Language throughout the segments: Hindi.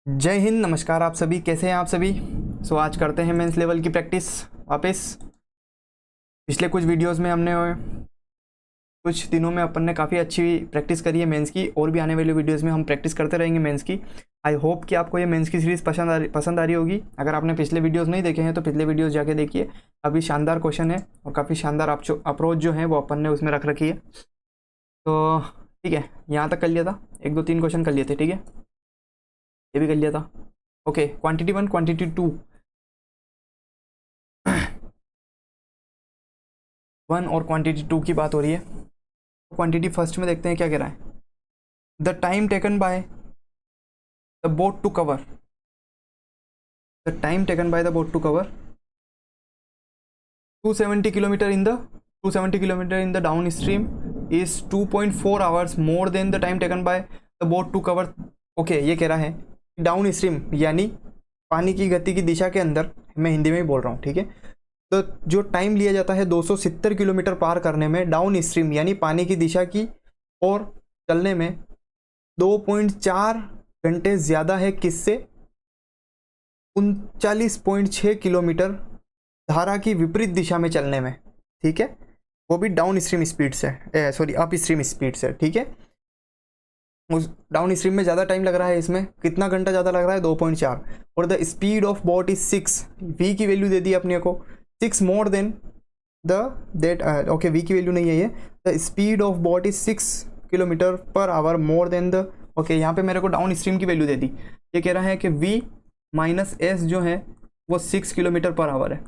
जय हिंद, नमस्कार। आप सभी कैसे हैं? आप सभी आज करते हैं मेंस लेवल की प्रैक्टिस वापस। पिछले कुछ वीडियोस में हमने कुछ दिनों में अपन ने काफ़ी अच्छी प्रैक्टिस करी है मेंस की, और भी आने वाले वीडियोस में हम प्रैक्टिस करते रहेंगे मेंस की। आई होप कि आपको ये मेंस की सीरीज़ पसंद आ रही होगी। अगर आपने पिछले वीडियोज़ नहीं देखे हैं तो पिछले वीडियोज़ जाके देखिए। काफ़ी शानदार क्वेश्चन है और काफ़ी शानदार अप्रोच जो है वो अपन ने उसमें रख रखी है। तो ठीक है, यहाँ तक कर लिया था, 1 2 3 क्वेश्चन कर लिए थे। ठीक है, ये भी कर लिया था। ओके, क्वांटिटी 1 क्वांटिटी 2 1 और क्वांटिटी 2 की बात हो रही है। क्वांटिटी फर्स्ट में देखते हैं क्या कह रहा है। The time taken by the boat to cover the time taken by the boat to cover 270 kilometre in the down stream is 2.4 hours more than the time taken by the boat to cover. Okay, ये कह रहा है डाउन स्ट्रीम यानी पानी की गति की दिशा के अंदर, मैं हिंदी में ही बोल रहा हूँ। ठीक है, तो जो टाइम लिया जाता है 270 किलोमीटर पार करने में डाउन स्ट्रीम यानी पानी की दिशा की और चलने में 2.4 घंटे ज़्यादा है किससे? 39.6 किलोमीटर धारा की विपरीत दिशा में चलने में। ठीक है, वो भी डाउन स्ट्रीम स्पीड से, अप स्ट्रीम स्पीड से। ठीक है, उस डाउन स्ट्रीम में ज़्यादा टाइम लग रहा है। इसमें कितना घंटा ज़्यादा लग रहा है? 2.4। और the speed of boat is 6। V की वैल्यू दे दी अपने को 6 मोर देन ओके, वी की वैल्यू नहीं है ये। The speed of boat is 6 kilometre per hour more than the, okay, यहाँ पे मेरे को डाउन स्ट्रीम की वैल्यू दे दी। ये कह रहा है कि v माइनस एस जो है वो 6 किलोमीटर पर आवर है।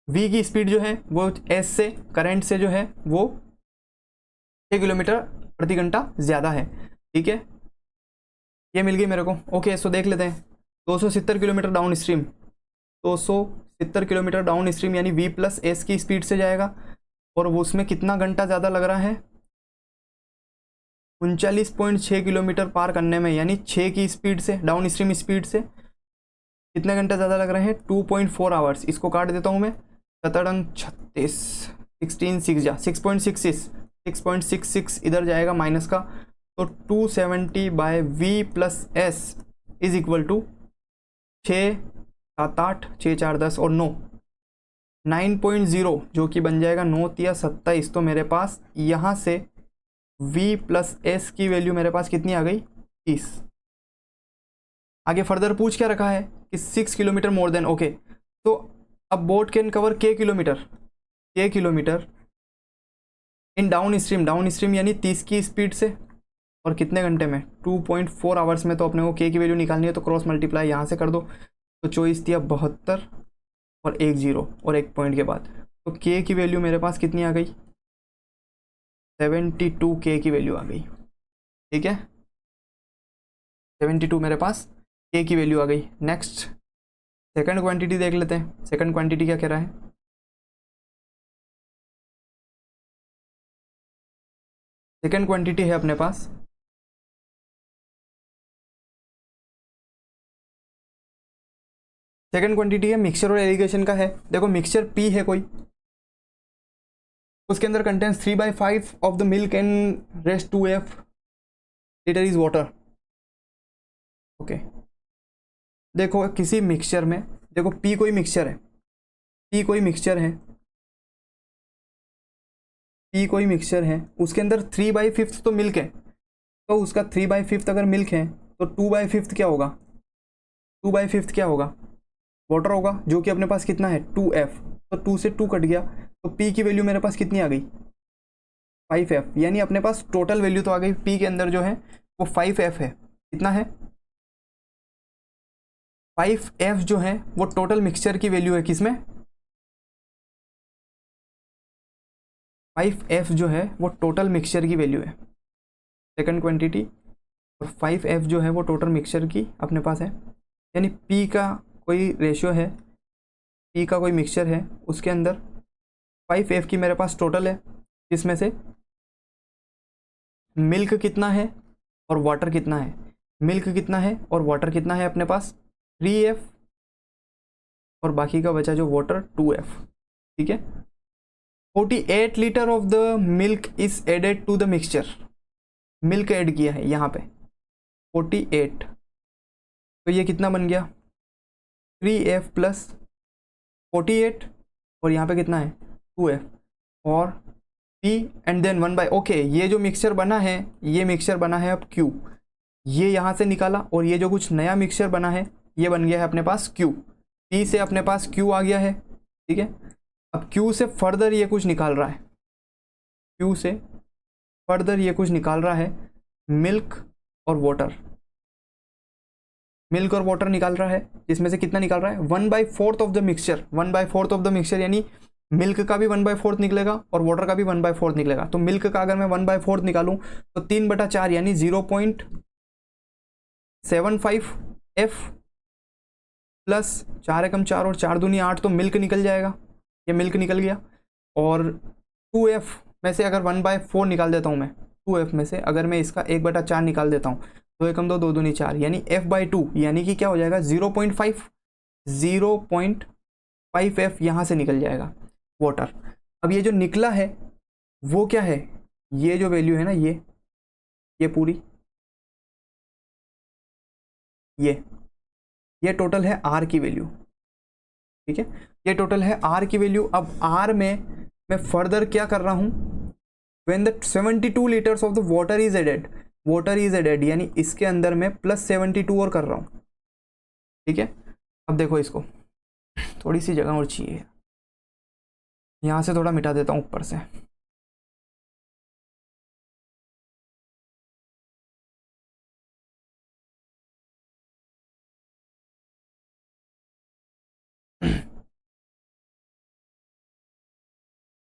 v की स्पीड जो है वो s से, करंट से जो है वो 6 किलोमीटर प्रति घंटा ज़्यादा है। ठीक है, ये मिल गई मेरे को। ओके, सो देख लेते हैं। 270 kilometre down stream, 270 kilometre down stream यानी v प्लस एस की स्पीड से जाएगा, और वो उसमें कितना घंटा ज़्यादा लग रहा है? 39.6 किलोमीटर पार करने में, यानी 6 की स्पीड से, डाउन स्ट्रीम स्पीड से कितने घंटे ज़्यादा लग रहे हैं? 2.4 आवर्स। इसको काट देता हूँ मैं, 7 36 16 6 जा 6.66 इधर जाएगा माइनस का, तो 270 by V plus S is equal to 6 7 8 6 4 10 और 9 9.0, जो कि बन जाएगा 9 या 27। तो मेरे पास यहाँ से v प्लस एस की वैल्यू मेरे पास कितनी आ गई? 30। आगे फर्दर पूछ क्या रखा है कि 6 किलोमीटर मोर देन। ओके, तो अब boat can cover k kilometre in down stream यानी 30 की स्पीड से, और कितने घंटे में? 2.4 आवर्स में। तो अपने को k की वैल्यू निकालनी है, तो क्रॉस मल्टीप्लाई यहाँ से कर दो। तो चॉइस दिया 72 और 1 0 और 1 पॉइंट के बाद, तो k की वैल्यू मेरे पास कितनी आ गई? 72 k की वैल्यू आ गई। ठीक है, 72 मेरे पास k की वैल्यू आ गई। नेक्स्ट सेकंड क्वांटिटी देख लेते हैं। सेकंड क्वांटिटी क्या कह रहा है? सेकंड क्वांटिटी है अपने पास सेकंड क्वांटिटी है मिक्सचर और एलिगेशन का है। देखो, मिक्सचर P है कोई, उसके अंदर contents 3/5 of the milk and rest 2F litre is water. Okay, देखो किसी मिक्सचर में, देखो P कोई मिक्सचर है, P कोई मिक्सचर है, उसके अंदर 3/5 तो मिल्क है, तो उसका 3/5 अगर मिल्क है तो 2/5 क्या होगा? 2/5 क्या होगा? वाटर होगा, जो कि अपने पास कितना है? 2F। तो 2 से 2 कट गया, तो P की वैल्यू मेरे पास कितनी आ गई? 5F। यानी अपने पास टोटल वैल्यू तो आ गई P के अंदर जो है वो 5F है। कितना है? 5F जो है वो टोटल मिक्सचर की वैल्यू है। किसमें? 5F जो है वो टोटल मिक्सचर की वैल्यू है, सेकंड क्वांटिटी। और 5F जो है वो टोटल मिक्सचर की अपने पास है, यानी P का कोई रेशियो है, P का कोई मिक्सचर है, उसके अंदर 5F की मेरे पास टोटल है, जिसमें से मिल्क कितना है और वाटर कितना है? मिल्क कितना है और वाटर कितना है अपने पास? 3F, और बाकी का बचा जो वाटर 2F। ठीक है, 48 litre of the milk is added to the mixture. Milk add किया है यहाँ पे, 48, तो ये कितना बन गया 3F प्लस 48 और यहाँ पे कितना है 2F और P and then 1 by okay. ये जो मिक्सचर बना है ये मिक्सचर बना है अब Q, ये यहाँ से निकाला और ये जो कुछ नया मिक्सचर बना है ये बन गया है अपने पास Q। P से अपने पास Q आ गया है, ठीक है। अब Q से फर्दर ये कुछ निकाल रहा है, Q से फर्दर ये कुछ निकाल रहा है मिल्क और वाटर, मिल्क और वाटर निकाल रहा है, जिसमें से कितना निकाल रहा है 1/4 of the mixture, 1/4 of the mixture यानी मिल्क का भी 1/4 निकलेगा और वाटर का भी 1/4 निकलेगा। तो मिल्क का अगर मैं 1/4 निकालूं तो 3/4 यानी 0.75 F प्लस 4 एकम 4 और 4 दूनी 8, तो मिल्क निकल जाएगा, ये मिल्क निकल गया। और 2F में से अगर 1/4 निकाल देता हूँ मैं, 2F में से अगर मैं इसका 1/4 निकाल देता हूँ, 2 एकम 2 2 दूनी 4 यानी F/2 यानी कि क्या हो जाएगा 0.5 यहाँ से निकल जाएगा वाटर। अब ये जो निकला है वो क्या है, ये जो वैल्यू है ना ये पूरी ये टोटल है R की वैल्यू, ठीक है, ये टोटल है R की वैल्यू। अब R में मैं फर्दर क्या कर रहा हूँ, when the 72 litres of the water is added यानी इसके अंदर मैं प्लस 72 और कर रहा हूँ, ठीक है। अब देखो इसको थोड़ी सी जगह और चाहिए, यहाँ से थोड़ा मिटा देता हूँ ऊपर से।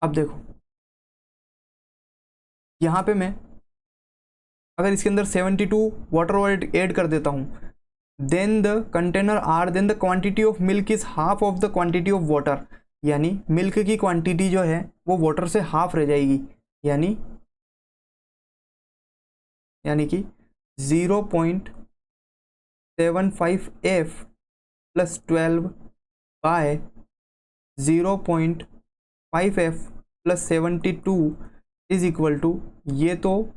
अब देखो यहाँ पे मैं अगर इसके अंदर 72 वाटर ऐड कर देता हूँ, then the container are, then the quantity of milk is half of the quantity of water, यानी मिल्क की क्वांटिटी जो है वो वाटर से हाफ रह जाएगी, यानी कि 0.75 F plus 12 by 0.5 F plus 72 is equal to, ये तो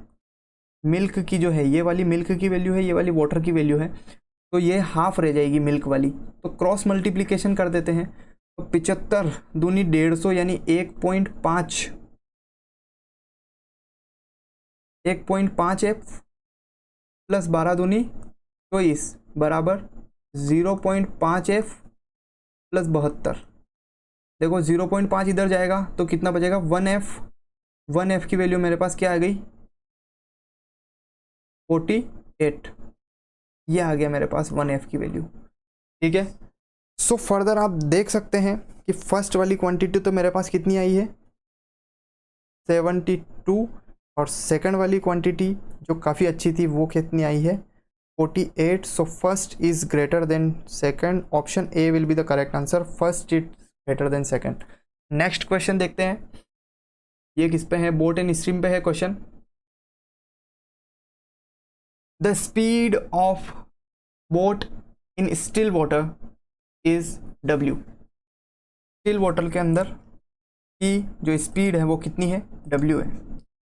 मिल्क की जो है ये वाली मिल्क की वैल्यू है, ये वाली वाटर की वैल्यू है, तो ये हाफ रह जाएगी मिल्क वाली। तो क्रॉस मल्टीप्लिकेशन कर देते हैं, तो 75 दूनी 150 यानी 1.5 F प्लस 12 दूनी 24 बराबर 0.5 F प्लस 72। देखो 0.5 इधर जाएगा तो कितना बचेगा 1 F की वैल्यू मेरे पास क्या आ गई 48, ये आ गया मेरे पास 1 F की वैल्यू, ठीक है। सो फर्दर आप देख सकते हैं कि फर्स्ट वाली क्वांटिटी तो मेरे पास कितनी आई है 72 और सेकंड वाली क्वांटिटी जो काफ़ी अच्छी थी वो कितनी आई है 48। So first is greater than second, option A will be the correct answer, first is greater than second. Next question देखते हैं, ये किस पे है, बोट एंड स्ट्रीम पे है question. The speed of boat in still water is W, still water के अंदर की जो स्पीड है वो कितनी है W है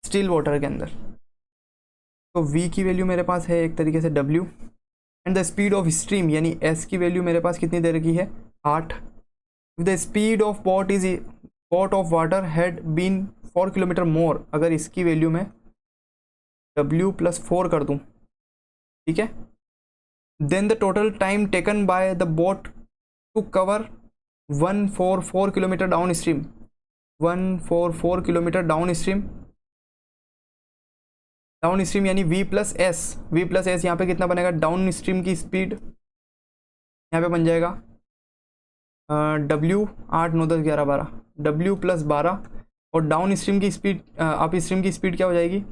स्टिल वाटर के अंदर, तो V की वैल्यू मेरे पास है एक तरीके से W, and the speed of stream यानी S की वैल्यू मेरे पास कितनी दे रखी है 8। The speed of boat of water had been 4 kilometre more, अगर इसकी वैल्यू मैं W प्लस 4 कर दूँ, ठीक है, then the total time taken by the boat to cover 144 kilometre down stream, 144 kilometre down stream यानी V प्लस एस यहाँ पे कितना बनेगा डाउन स्ट्रीम की स्पीड यहाँ पे बन जाएगा W 8 9 10 11 12 W प्लस 12 और डाउन स्ट्रीम की स्पीड अप स्ट्रीम की स्पीड क्या हो जाएगी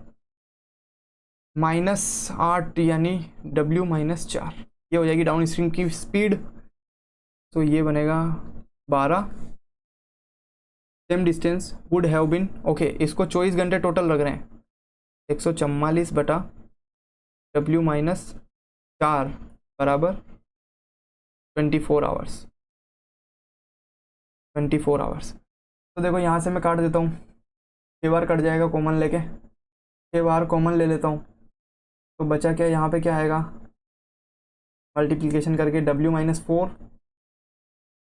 -8 यानी W माइनस 4, ये हो जाएगी डाउन स्ट्रीम की स्पीड, तो ये बनेगा 12। Same distance would have been, okay इसको 24 घंटे टोटल लग रहे हैं, 144 बटा W माइनस 4 बराबर 24 आवर्स, 24 आवर्स। तो देखो यहाँ से मैं काट देता हूँ, 6 बार कट जाएगा कॉमन लेके, 6 बार कॉमन ले लेता हूँ, तो बचा क्या, यहाँ पे क्या आएगा, मल्टीप्लिकेशन करके W-4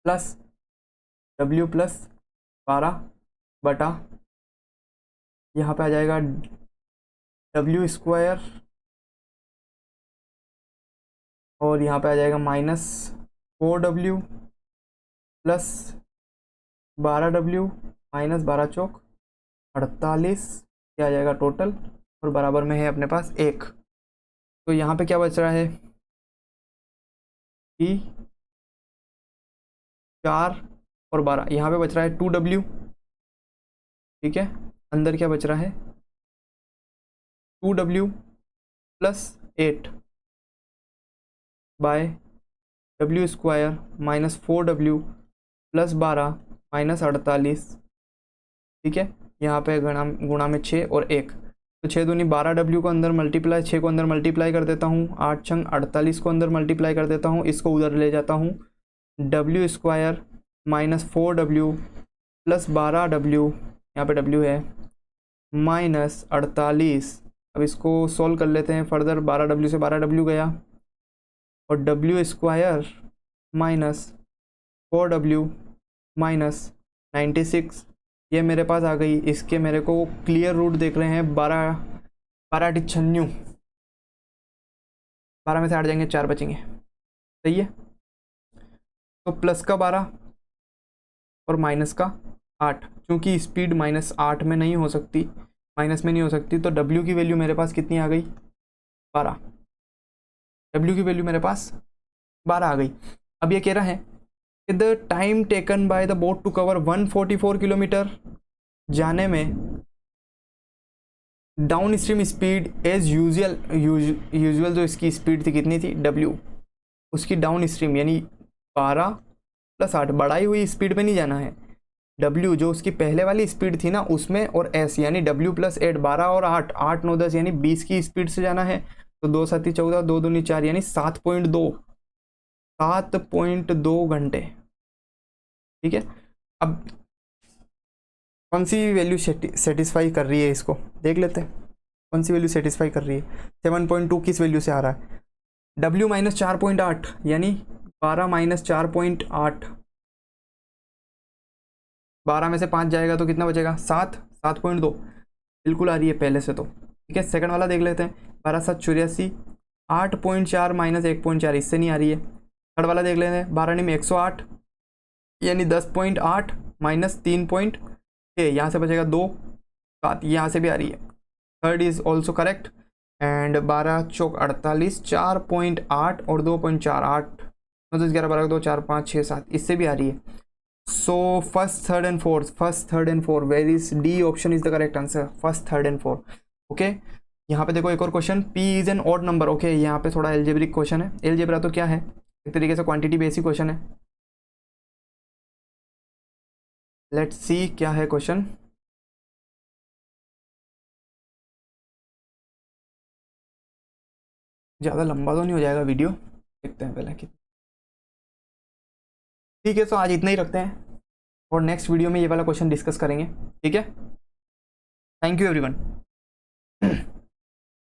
प्लस W+12 बटा यहाँ पे आ जाएगा W² और यहाँ पे आ जाएगा -4W प्लस 12W -12 चौक 48, क्या आ जाएगा टोटल, और बराबर में है अपने पास 1। तो यहाँ पे क्या बच रहा है कि 4 और 12, यहाँ पे बच रहा है 2W, ठीक है। अंदर क्या बच रहा है 2W plus 8 bye W² -4W plus 12 -48, ठीक है। यहाँ पे गुणा में 6 और 1, तो 6 दूनी 12W को अंदर मल्टीप्लाई, 6 को अंदर मल्टीप्लाई कर देता हूँ, 8 छंग 48 को अंदर मल्टीप्लाई कर देता हूँ, इसको उधर ले जाता हूँ, W² -4W प्लस 12W, यहाँ पे W है, -48। अब इसको सॉल्व कर लेते हैं फर्दर, 12W से 12W गया और W² -4W -96 ये मेरे पास आ गई। इसके मेरे को क्लियर रूट देख रहे हैं 12 96, 12 में से 8 जाएंगे 4 बचेंगे, सही है। तो प्लस का 12 और माइनस का 8, क्योंकि स्पीड -8 में नहीं हो सकती, माइनस में नहीं हो सकती, तो W की वैल्यू मेरे पास कितनी आ गई 12, W की वैल्यू मेरे पास 12 आ गई। अब ये कह रहा है the time taken by the boat to cover 144 kilometre, जाने में down stream speed as usual जो इसकी स्पीड थी कितनी थी W, उसकी डाउन स्ट्रीम यानी 12 + 8, बढ़ाई हुई स्पीड पे नहीं जाना है, W जो उसकी पहले वाली स्पीड थी ना उसमें, और S यानी W + 8 12 और 8 8 9 10 यानी 20 की स्पीड से जाना है। तो 2 7 14 2 दूनी 4 यानी 7.2 घंटे, ठीक है। अब कौन सी वैल्यू सेटिस्फाई कर रही है, इसको देख लेते हैं कौन सी वैल्यू सेटिस्फाई कर रही है। 7.2 किस वैल्यू से आ रहा है, W -4.8 यानी 12 -4.8, 12 में से 5 जाएगा तो कितना बचेगा 7, 7.2 बिल्कुल आ रही है पहले से तो, ठीक है। सेकंड वाला देख लेते हैं, 12 7 84, 8.4 -1.4 इससे नहीं आ रही है। थर्ड वाला देख लेते हैं, 12 में 108 यानी 10.8 -3.6, यहाँ से बचेगा 2 7, यहाँ से भी आ रही है। Third is also correct and 12 चौक 48, 4.8 और 2.4 8 9 10 11 12 2 4 5 6 7 इससे भी आ रही है। So first third and fourth where is D option is the correct answer, first third and fourth, okay. यहाँ पे देखो एक और question, P is an odd number, okay. यहाँ पे थोड़ा एल्जेब्रिक क्वेश्चन है, एल्जेब्रा तो क्या है एक तरीके से क्वांटिटी बेसिक क्वेश्चन है। लेट्स सी क्या है क्वेश्चन, ज़्यादा लंबा तो नहीं हो जाएगा वीडियो, देखते हैं पहले कितना, ठीक है। तो आज इतना ही रखते हैं और नेक्स्ट वीडियो में ये वाला क्वेश्चन डिस्कस करेंगे, ठीक है। Thank you everyone.